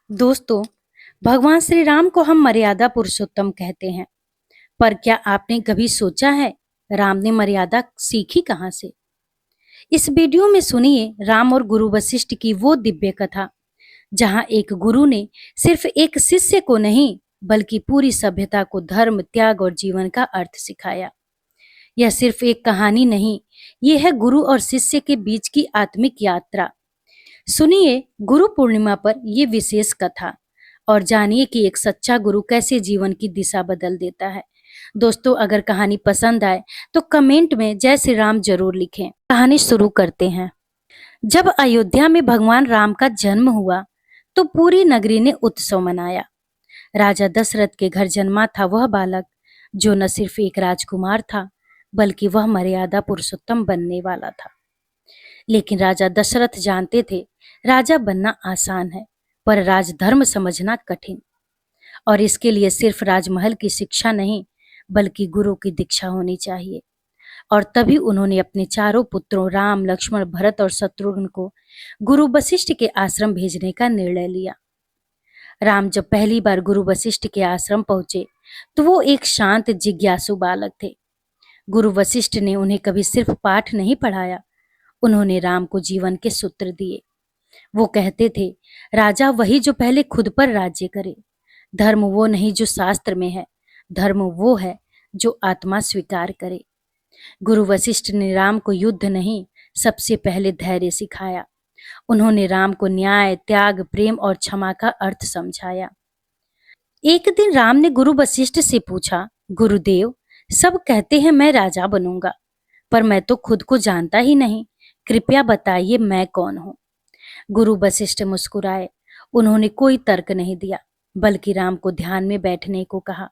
दोस्तों, भगवान श्री राम को हम मर्यादा पुरुषोत्तम कहते हैं, पर क्या आपने कभी सोचा है राम ने मर्यादा सीखी कहाँ से? इस वीडियो में सुनिए राम और गुरु वशिष्ठ की वो दिव्य कथा, जहाँ एक गुरु ने सिर्फ एक शिष्य को नहीं, बल्कि पूरी सभ्यता को धर्म, त्याग और जीवन का अर्थ सिखाया। यह सिर्फ एक कहानी नहीं, ये है गुरु और शिष्य के बीच की आत्मिक यात्रा। सुनिए गुरु पूर्णिमा पर ये विशेष कथा और जानिए कि एक सच्चा गुरु कैसे जीवन की दिशा बदल देता है। दोस्तों, अगर कहानी पसंद आए तो कमेंट में जय श्री राम जरूर लिखें। कहानी शुरू करते हैं। जब अयोध्या में भगवान राम का जन्म हुआ तो पूरी नगरी ने उत्सव मनाया। राजा दशरथ के घर जन्मा था वह बालक जो न सिर्फ एक राजकुमार था, बल्कि वह मर्यादा पुरुषोत्तम बनने वाला था। लेकिन राजा दशरथ जानते थे राजा बनना आसान है, पर राजधर्म समझना कठिन। और इसके लिए सिर्फ राजमहल की शिक्षा नहीं, बल्कि गुरु की दीक्षा होनी चाहिए। और तभी उन्होंने अपने चारों पुत्रों राम, लक्ष्मण, भरत और शत्रुघ्न को गुरु वशिष्ठ के आश्रम भेजने का निर्णय लिया। राम जब पहली बार गुरु वशिष्ठ के आश्रम पहुंचे तो वो एक शांत जिज्ञासु बालक थे। गुरु वशिष्ठ ने उन्हें कभी सिर्फ पाठ नहीं पढ़ाया, उन्होंने राम को जीवन के सूत्र दिए। वो कहते थे, राजा वही जो पहले खुद पर राज्य करे। धर्म वो नहीं जो शास्त्र में है, धर्म वो है जो आत्मा स्वीकार करे। गुरु वशिष्ठ ने राम को युद्ध नहीं, सबसे पहले धैर्य सिखाया। उन्होंने राम को न्याय, त्याग, प्रेम और क्षमा का अर्थ समझाया। एक दिन राम ने गुरु वशिष्ठ से पूछा, गुरुदेव, सब कहते हैं मैं राजा बनूंगा, पर मैं तो खुद को जानता ही नहीं, कृपया बताइए मैं कौन हूँ। गुरु वशिष्ठ मुस्कुराए। उन्होंने कोई तर्क नहीं दिया, बल्कि राम को ध्यान में बैठने को कहा।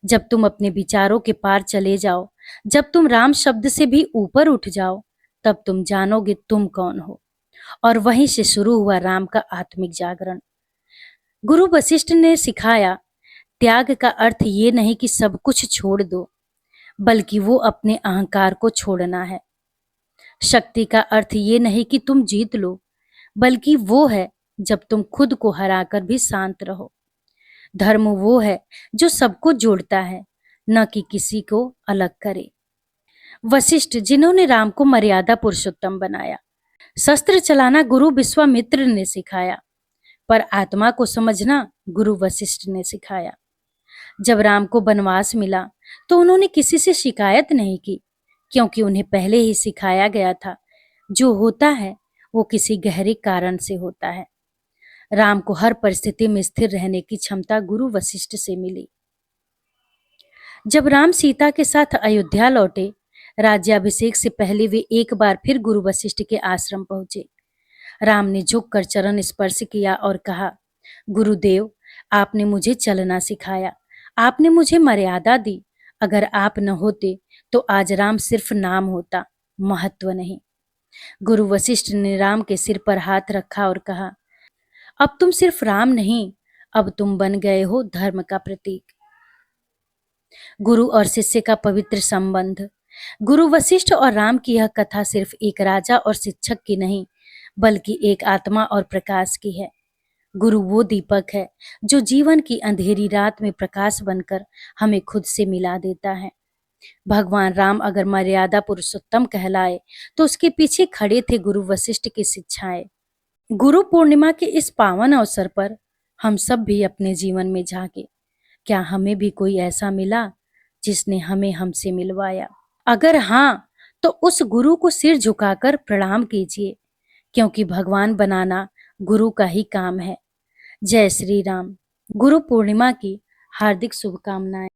जब तुम अपने विचारों के पार चले जाओ, जब तुम राम शब्द से भी ऊपर उठ जाओ, तब तुम जानोगे तुम कौन हो। और वहीं से शुरू हुआ राम का आत्मिक जागरण। गुरु वशिष्ठ ने सिखाया, त्याग का अर्थ ये नहीं कि सब कुछ छोड़ दो, बल्कि वो अपने अहंकार को छोड़ना है। शक्ति का अर्थ ये नहीं कि तुम जीत लो, बल्कि वो है जब तुम खुद को हराकर भी शांत रहो। धर्म वो है जो सबको जोड़ता है, न कि किसी को अलग करे। वशिष्ठ जिन्होंने राम को मर्यादा पुरुषोत्तम बनाया, शस्त्र चलाना गुरु विश्वामित्र ने सिखाया, पर आत्मा को समझना गुरु वशिष्ठ ने सिखाया। जब राम को वनवास मिला तो उन्होंने किसी से शिकायत नहीं की, क्योंकि उन्हें पहले ही सिखाया गया था जो होता है वो किसी गहरे कारण से होता है। राम को हर परिस्थिति में स्थिर रहने की क्षमता गुरु वशिष्ठ से मिली। जब राम सीता के साथ अयोध्या लौटे, राज्याभिषेक से पहले वे एक बार फिर गुरु वशिष्ठ के आश्रम पहुंचे। राम ने झुककर चरण स्पर्श किया और कहा, गुरुदेव, आपने मुझे चलना सिखाया, आपने मुझे मर्यादा दी। अगर आप न होते तो आज राम सिर्फ नाम होता, महत्व नहीं। गुरु वशिष्ठ ने राम के सिर पर हाथ रखा और कहा, अब तुम सिर्फ राम नहीं, अब तुम बन गए हो धर्म का प्रतीक। गुरु और शिष्य का पवित्र संबंध। गुरु वशिष्ठ और राम की यह कथा सिर्फ एक राजा और शिक्षक की नहीं, बल्कि एक आत्मा और प्रकाश की है। गुरु वो दीपक है जो जीवन की अंधेरी रात में प्रकाश बनकर हमें खुद से मिला देता है। भगवान राम अगर मर्यादा पुरुषोत्तम कहलाए तो उसके पीछे खड़े थे गुरु वशिष्ठ की शिक्षाएं। गुरु पूर्णिमा के इस पावन अवसर पर हम सब भी अपने जीवन में झांके, क्या हमें भी कोई ऐसा मिला जिसने हमें हमसे मिलवाया? अगर हाँ, तो उस गुरु को सिर झुकाकर प्रणाम कीजिए, क्योंकि भगवान बनाना गुरु का ही काम है। जय श्री राम। गुरु पूर्णिमा की हार्दिक शुभकामनाएं।